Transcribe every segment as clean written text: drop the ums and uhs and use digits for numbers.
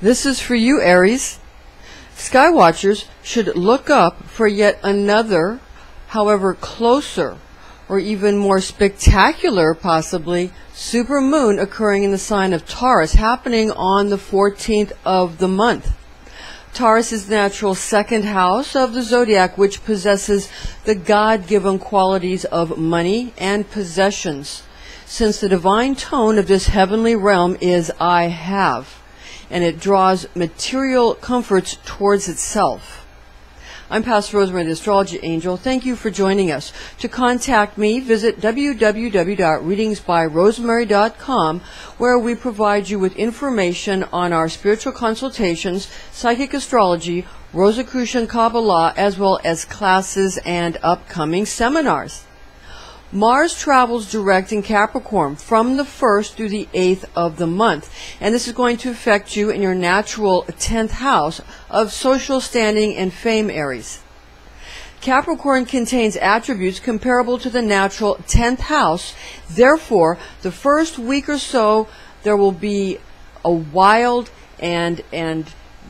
This is for you, Aries. Skywatchers should look up for yet another, however closer, or even more spectacular, possibly, supermoon occurring in the sign of Taurus, happening on the 14th of the month. Taurus is the natural second house of the Zodiac, which possesses the God-given qualities of money and possessions, since the divine tone of this heavenly realm is I have, and it draws material comforts towards itself. I'm Pastor Rosemary, the Astrology Angel. Thank you for joining us. To contact me, visit www.readingsbyrosemary.com, where we provide you with information on our spiritual consultations, psychic astrology, Rosicrucian Kabbalah, as well as classes and upcoming seminars. Mars travels direct in Capricorn from the 1st through the 8th of the month, and this is going to affect you in your natural 10th house of social standing and fame, Aries. Capricorn contains attributes comparable to the natural 10th house. Therefore, the first week or so, there will be a wild and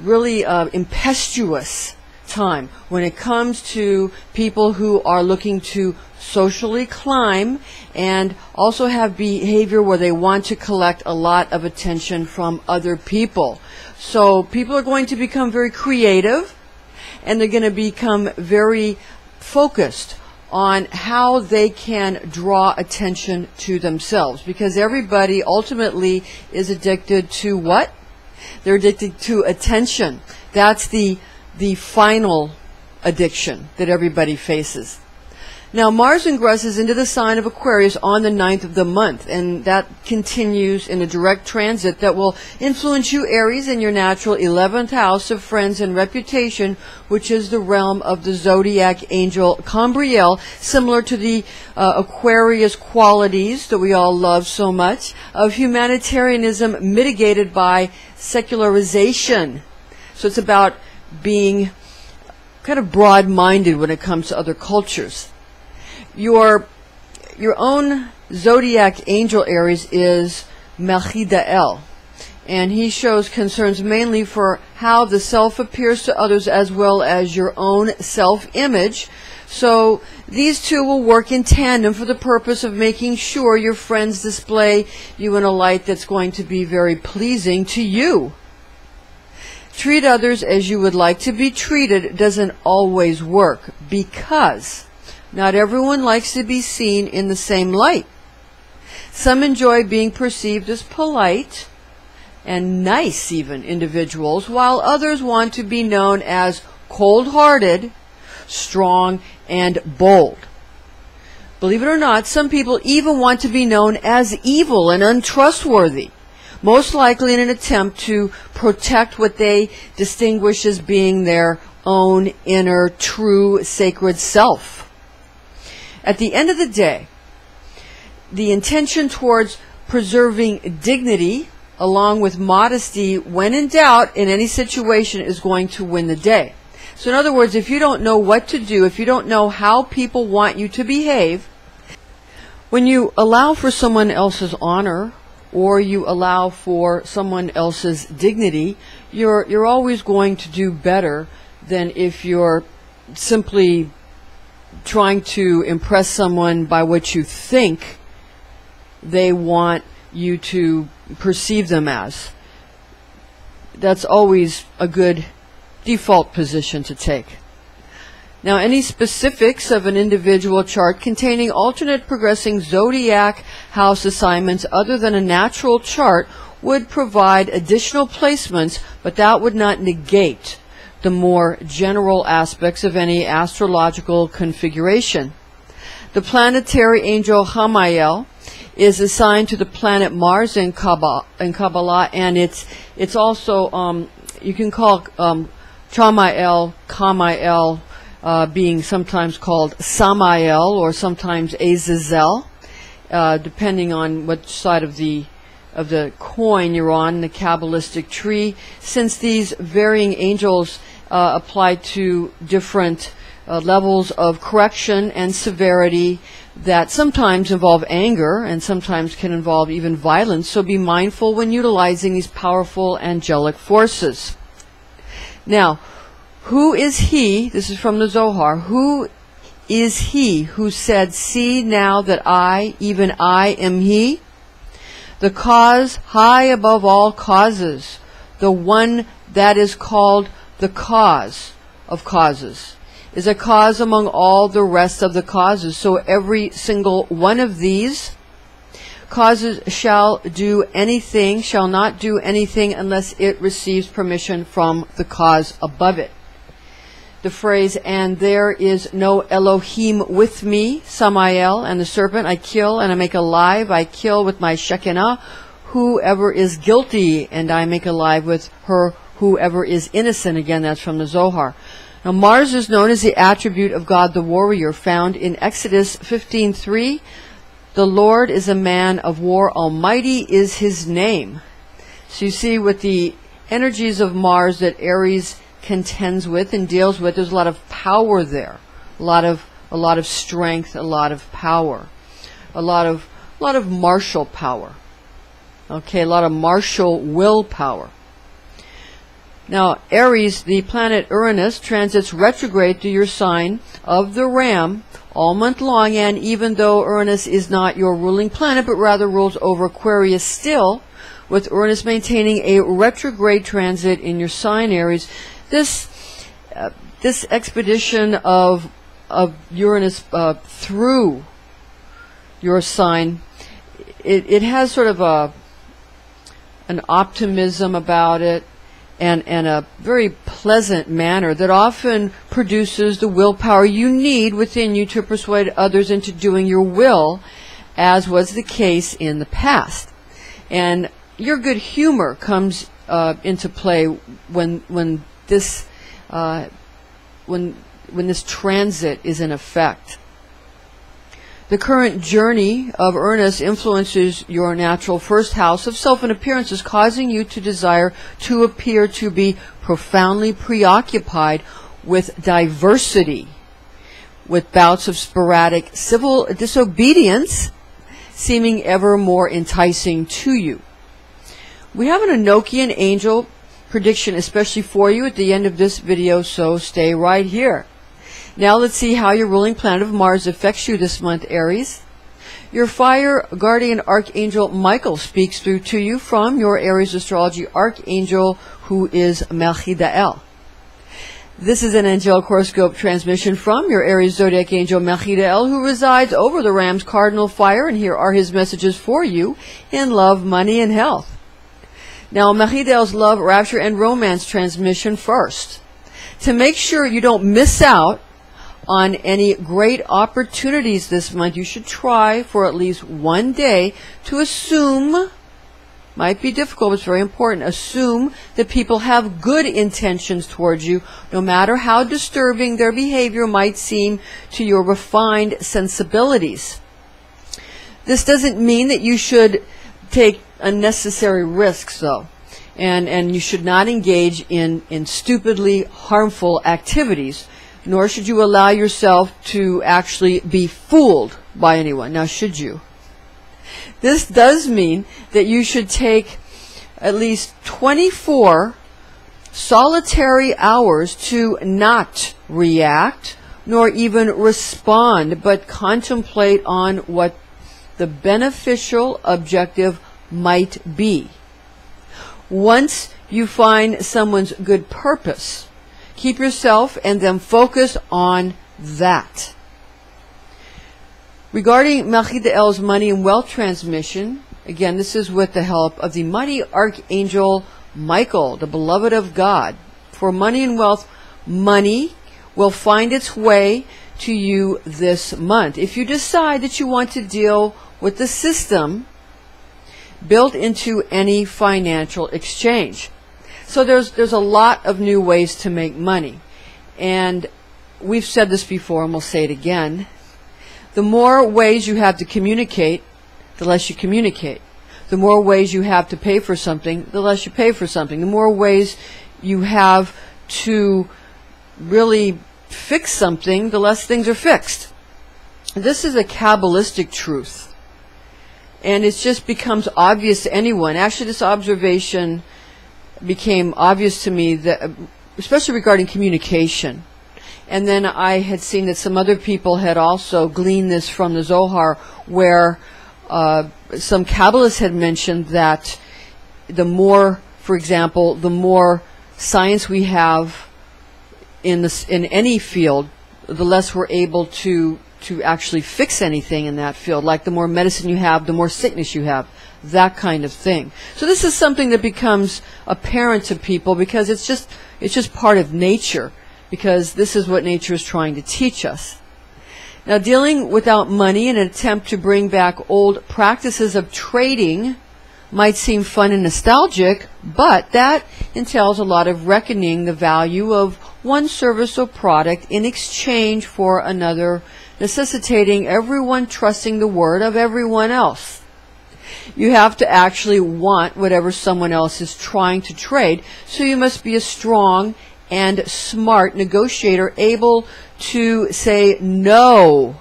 really impetuous time when it comes to people who are looking to socially climb and also have behavior where they want to collect a lot of attention from other people. So people are going to become very creative, and they're going to become very focused on how they can draw attention to themselves, because everybody ultimately is addicted to what? They're addicted to attention. That's the final addiction that everybody faces. Now, Mars ingresses into the sign of Aquarius on the 9th of the month, and that continues in a direct transit that will influence you, Aries, in your natural 11th house of friends and reputation, which is the realm of the Zodiac Angel Pineal, similar to the Aquarius qualities that we all love so much, of humanitarianism mitigated by secularization. So it's about being kind of broad-minded when it comes to other cultures. Your own Zodiac Angel, Aries, is Melchizedek, and he shows concerns mainly for how the self appears to others as well as your own self-image. So these two will work in tandem for the purpose of making sure your friends display you in a light that's going to be very pleasing to you. Treat others as you would like to be treated doesn't always work, because not everyone likes to be seen in the same light. Some enjoy being perceived as polite and nice, even individuals, while others want to be known as cold-hearted, strong, and bold. Believe it or not, some people even want to be known as evil and untrustworthy, most likely in an attempt to protect what they distinguish as being their own inner, true, sacred self. At the end of the day, the intention towards preserving dignity along with modesty when in doubt in any situation is going to win the day. So in other words, if you don't know what to do, if you don't know how people want you to behave, when you allow for someone else's honor or you allow for someone else's dignity, you're always going to do better than if you're simply trying to impress someone by what you think they want you to perceive them as. That's always a good default position to take. Now, any specifics of an individual chart containing alternate progressing zodiac house assignments other than a natural chart would provide additional placements, but that would not negate the more general aspects of any astrological configuration. The planetary angel Pineal is assigned to the planet Mars in Kabbalah, and it's also you can call Pineal, Pineal, being sometimes called Samael or sometimes Azazel, depending on what side of the coin you're on, the Kabbalistic tree, since these varying angels apply to different levels of correction and severity that sometimes involve anger and sometimes can involve even violence. So be mindful when utilizing these powerful angelic forces. Now, who is he? This is from the Zohar. Who is he who said, "See now that I, even I, am he"? The cause high above all causes, the one that is called the cause of causes, is a cause among all the rest of the causes. So every single one of these causes shall not do anything unless it receives permission from the cause above it. The phrase, "And there is no Elohim with me," Samael, and the serpent I kill and I make alive, I kill with my Shekinah whoever is guilty, and I make alive with her whoever is innocent. Again, that's from the Zohar. Now, Mars is known as the attribute of God the warrior, found in Exodus 15:3. The Lord is a man of war, almighty is his name. So you see, with the energies of Mars that Aries contends with and deals with, there's a lot of power there, a lot of strength, a lot of power, a lot of martial power. Okay, a lot of martial willpower. Now, Aries, the planet Uranus, transits retrograde through your sign of the Ram all month long, and even though Uranus is not your ruling planet, but rather rules over Aquarius still, with Uranus maintaining a retrograde transit in your sign, Aries, this expedition of Uranus through your sign, it has sort of an optimism about it, and a very pleasant manner that often produces the willpower you need within you to persuade others into doing your will, as was the case in the past. And your good humor comes into play when this transit is in effect. The current journey of Uranus influences your natural first house of self and appearances, causing you to desire to appear to be profoundly preoccupied with diversity, with bouts of sporadic civil disobedience seeming ever more enticing to you. We have an Enochian angel prediction especially for you at the end of this video, so stay right here. Now let's see how your ruling planet of Mars affects you this month, Aries. Your fire guardian archangel Michael speaks through to you from your Aries astrology archangel, who is Melchiel. This is an angelic horoscope transmission from your Aries zodiac angel Melchiel, who resides over the Ram's cardinal fire, and here are his messages for you in love, money, and health. Now, Melchiel's love, rapture, and romance transmission first. To make sure you don't miss out on any great opportunities this month, you should try for at least one day to assume, might be difficult, but it's very important, assume that people have good intentions towards you, no matter how disturbing their behavior might seem to your refined sensibilities. This doesn't mean that you should take unnecessary risks, though, and you should not engage in stupidly harmful activities, nor should you allow yourself to actually be fooled by anyone. Now, should you? This does mean that you should take at least 24 solitary hours to not react, nor even respond, but contemplate on what the beneficial objective might be. Once you find someone's good purpose, keep yourself and them focused on that. Regarding Melchiel's money and wealth transmission, again, this is with the help of the mighty archangel Michael, the beloved of God. For money and wealth, money will find its way to you this month. If you decide that you want to deal with the system built into any financial exchange. So there's a lot of new ways to make money. And we've said this before, and we'll say it again. The more ways you have to communicate, the less you communicate. The more ways you have to pay for something, the less you pay for something. The more ways you have to really fix something, the less things are fixed. This is a Kabbalistic truth. And it just becomes obvious to anyone. Actually, this observation became obvious to me, that, especially regarding communication. And then I had seen that some other people had also gleaned this from the Zohar, where some Kabbalists had mentioned that the more, for example, the more science we have in any field, the less we're able to actually fix anything in that field. Like the more medicine you have, the more sickness you have, that kind of thing. So this is something that becomes apparent to people because it's just part of nature, because this is what nature is trying to teach us. Now, dealing without money in an attempt to bring back old practices of trading might seem fun and nostalgic, but that entails a lot of reckoning the value of one service or product in exchange for another, necessitating everyone trusting the word of everyone else. You have to actually want whatever someone else is trying to trade, so you must be a strong and smart negotiator, able to say no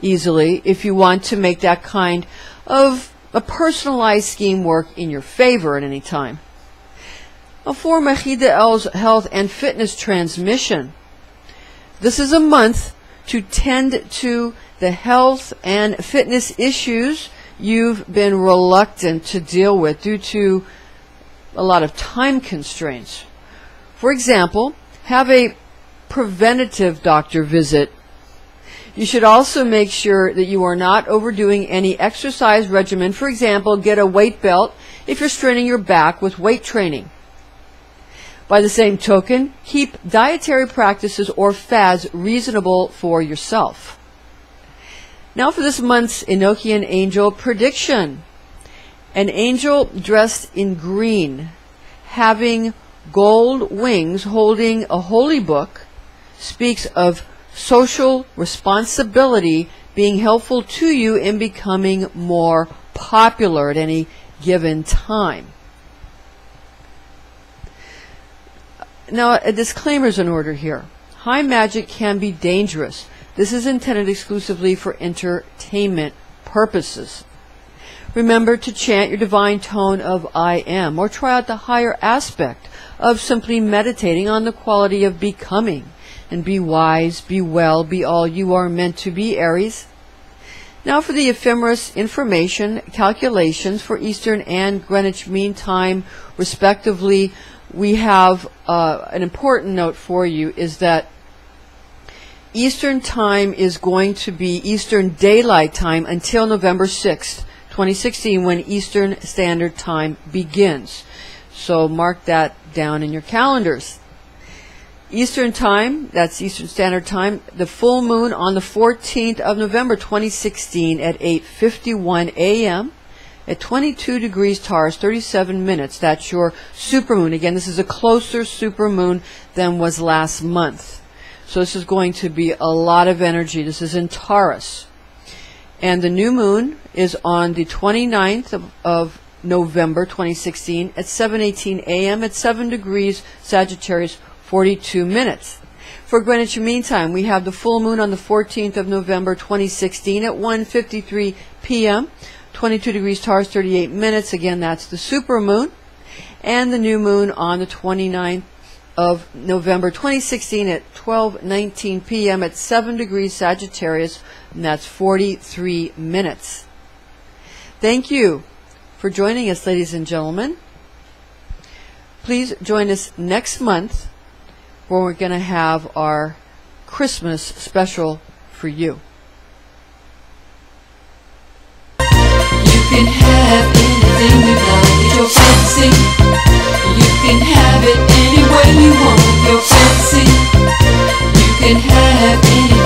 easily if you want to make that kind of a personalized scheme work in your favor at any time. For Mechid-El's health and fitness transmission, this is a month to tend to the health and fitness issues you've been reluctant to deal with due to a lot of time constraints. For example, have a preventative doctor visit. You should also make sure that you are not overdoing any exercise regimen. For example, get a weight belt if you're straining your back with weight training. By the same token, keep dietary practices or fads reasonable for yourself. Now for this month's Enochian angel prediction. An angel dressed in green, having gold wings, holding a holy book, speaks of social responsibility being helpful to you in becoming more popular at any given time. Now, a disclaimer is in order here. High magic can be dangerous. This is intended exclusively for entertainment purposes. Remember to chant your divine tone of I am, or try out the higher aspect of simply meditating on the quality of becoming. And be wise, be well, be all you are meant to be, Aries. Now for the Ephemeris information, calculations for Eastern and Greenwich Mean Time, respectively, we have an important note for you is that Eastern Time is going to be Eastern Daylight Time until November 6th, 2016, when Eastern Standard Time begins. So mark that down in your calendars. Eastern Time, that's Eastern Standard Time, the full moon on the 14th of November 2016 at 8:51 a.m. at 22 degrees Taurus, 37 minutes. That's your supermoon. Again, this is a closer supermoon than was last month. So this is going to be a lot of energy. This is in Taurus. And the new moon is on the 29th of November 2016 at 7:18 a.m. at 7 degrees Sagittarius, 42 minutes. For Greenwich Mean Time, we have the full moon on the 14th of November 2016 at 1:53 p.m., 22 degrees Taurus, 38 minutes. Again, that's the supermoon. And the new moon on the 29th of November 2016 at 12:19 p.m. at 7 degrees Sagittarius, and that's 43 minutes. Thank you for joining us, ladies and gentlemen. Please join us next month, where we're going to have our Christmas special for you. You can have anything you want with your fancy. You can have it any way you want with your fancy. You can have anything.